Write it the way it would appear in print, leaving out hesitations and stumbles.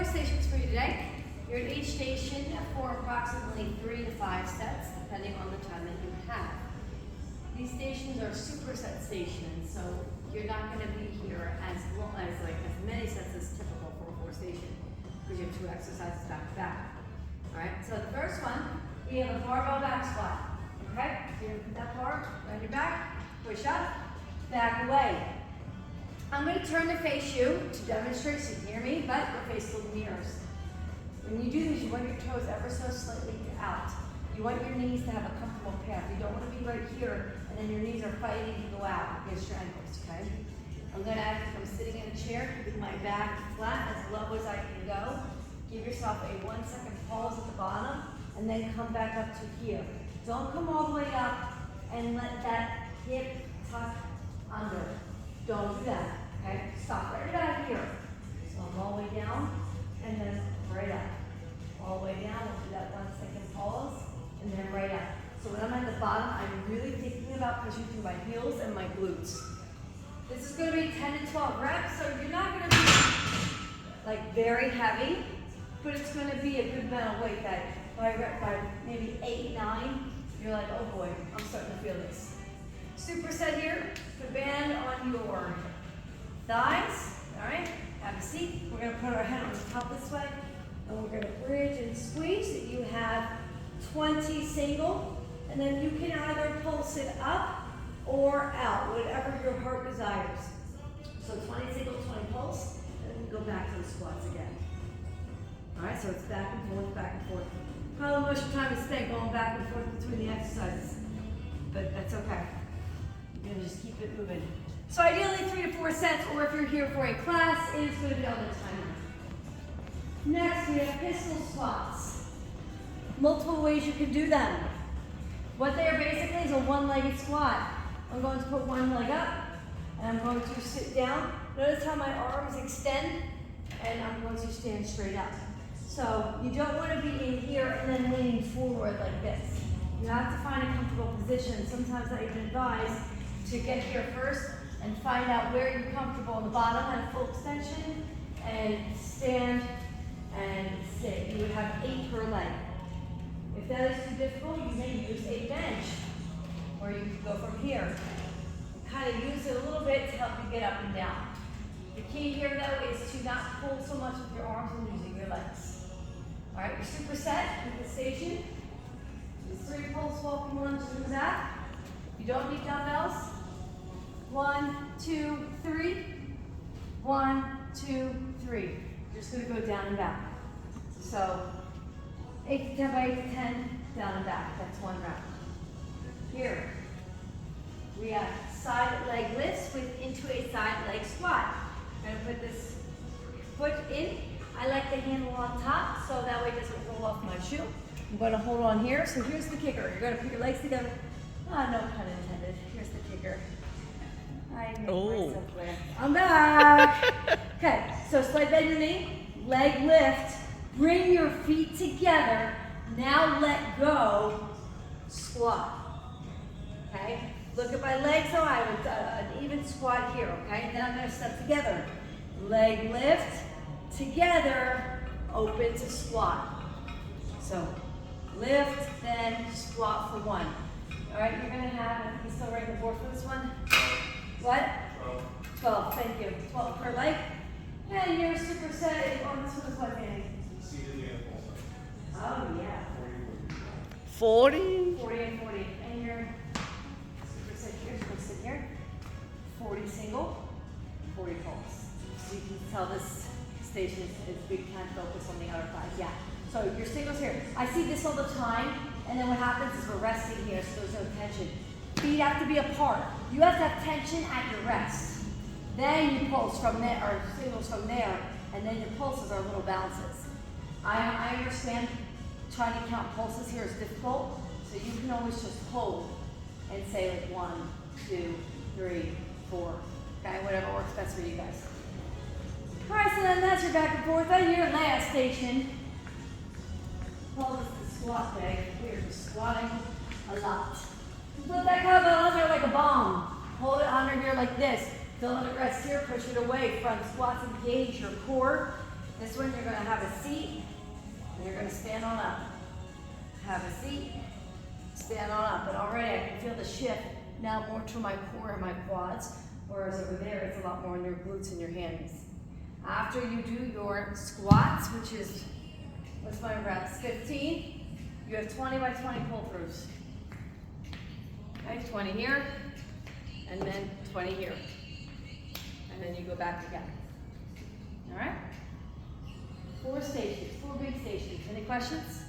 4 stations for you today. You're at each station for approximately 3 to 5 sets, depending on the time that you have. These stations are superset stations, so you're not going to be here as many sets as typical for a 4 station, because you have 2 exercises back to back. All right. So the first one, we have a barbell back squat. Okay. So you're gonna put that bar on your back, push up, back away. I'm going to turn to face you to demonstrate so you can hear me, but your face will mirrors. When you do this, you want your toes ever so slightly out. You want your knees to have a comfortable path. You don't want to be right here and then your knees are fighting to go out against your ankles, okay? I'm going to act like I'm sitting in a chair, keeping my back flat as low as I can go. Give yourself a 1 second pause at the bottom and then come back up to here. Don't come all the way up and let that hip tuck under. Don't do that, okay? Stop right about here. So I'm all the way down and then right up. All the way down, we'll do that 1 second pause and then right up. So when I'm at the bottom, I'm really thinking about pushing through my heels and my glutes. This is going to be 10 to 12 reps, so you're not going to be like very heavy, but it's going to be a good amount of weight that by maybe 8, 9, you're like, oh boy, I'm starting to feel this. Superset here, the band on your thighs, all right? Have a seat. We're going to put our head on the top this way, and we're going to bridge and squeeze. You have 20 single, and then you can either pulse it up or out, whatever your heart desires. So 20 single, 20 pulse, and then we go back to the squats again. All right, so it's back and forth, back and forth. Probably most of your time is spent going back and forth between the exercises, but that's okay. You're gonna just keep it moving. So ideally 3 to 4 sets, or if you're here for a class, it is going to be on the timer. Next, we have pistol squats. Multiple ways you can do them. What they are basically is a one-legged squat. I'm going to put one leg up, and I'm going to sit down. Notice how my arms extend, and I'm going to stand straight up. So you don't want to be in here and then leaning forward like this. You have to find a comfortable position. Sometimes I even advise to get here first and find out where you're comfortable on the bottom at full extension, and stand and sit. You would have 8 per leg. If that is too difficult, you may use a bench, or you can go from here. Kind of use it a little bit to help you get up and down. The key here, though, is to not pull so much with your arms and using your legs. All right, your superset with the station is 3 pulse walking lunges in the back. You don't need dumbbells. 1, 2, 3. 1, 2, 3. You're just going to go down and back. So 8 to 10 by 8 to 10, down and back. That's 1 rep. Here, we have side leg lifts into a side leg squat. I'm going to put this foot in. I like the handle on top, so that way it doesn't roll off my shoe. I'm going to hold on here. So here's the kicker. You're going to put your legs together. Ah, no pun intended. Here's the kicker. I made myself clear. I'm back. Okay, so slight bend your knee, leg lift. Bring your feet together. Now let go. Squat. Okay? Look at my legs. So I have an even squat here. Okay? Then I'm going to step together. Leg lift. Together. Open to squat. So lift, then squat for 1. All right? You're going to have, you still write the board for this one? What? 12. Thank you. 12 per leg. And your superset is on this one as well, Danny. Oh, yeah. 40? 40 and 40. And your superset here, so sit here. 40 single, 40 pulse. So you can tell this station is big time focus on the outer thighs. Yeah. So your singles here. I see this all the time, and then what happens is we're resting here, so there's no tension. Feet have to be apart. You have to have tension at your rest. Then you pulse from there, or singles from there, and then your pulses are little bounces. I understand trying to count pulses here is difficult, so you can always just hold and say like 1, 2, 3, 4. Okay, whatever works best for you guys. All right, so then that's your back and forth. Then your last station. Call this the squat day. We're just squatting a lot. Put that kettlebell on there like a bomb. Hold it under here like this. Don't let it rest here. Push it away. Front squats, engage your core. This one you're gonna have a seat, and you're gonna stand on up. Have a seat, stand on up. And already I can feel the shift now more to my core and my quads, whereas over there it's a lot more in your glutes and your hammies. After you do your squats, which is, what's my reps, 15, you have 20 by 20 pull-throughs. Okay, 20 here, and then 20 here. And then you go back again. All right? 4 stations, 4 big stations. Any questions?